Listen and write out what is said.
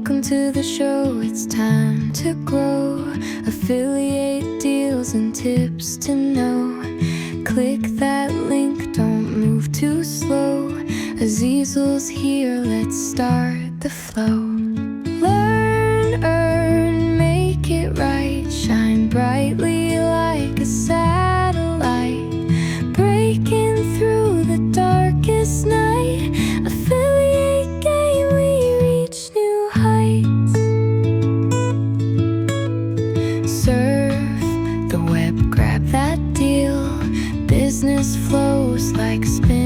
Welcome to the show, it's time to grow. Affiliate deals and tips to know. Click that link, don't move too slow. Azizel's here, let's start the flow. Learn, earn, make it right. Shine brightly like a satellite. Breaking through the darkest night. Affiliate game, we reach new heights. Surf the web, grab that deal. Business flows like spin.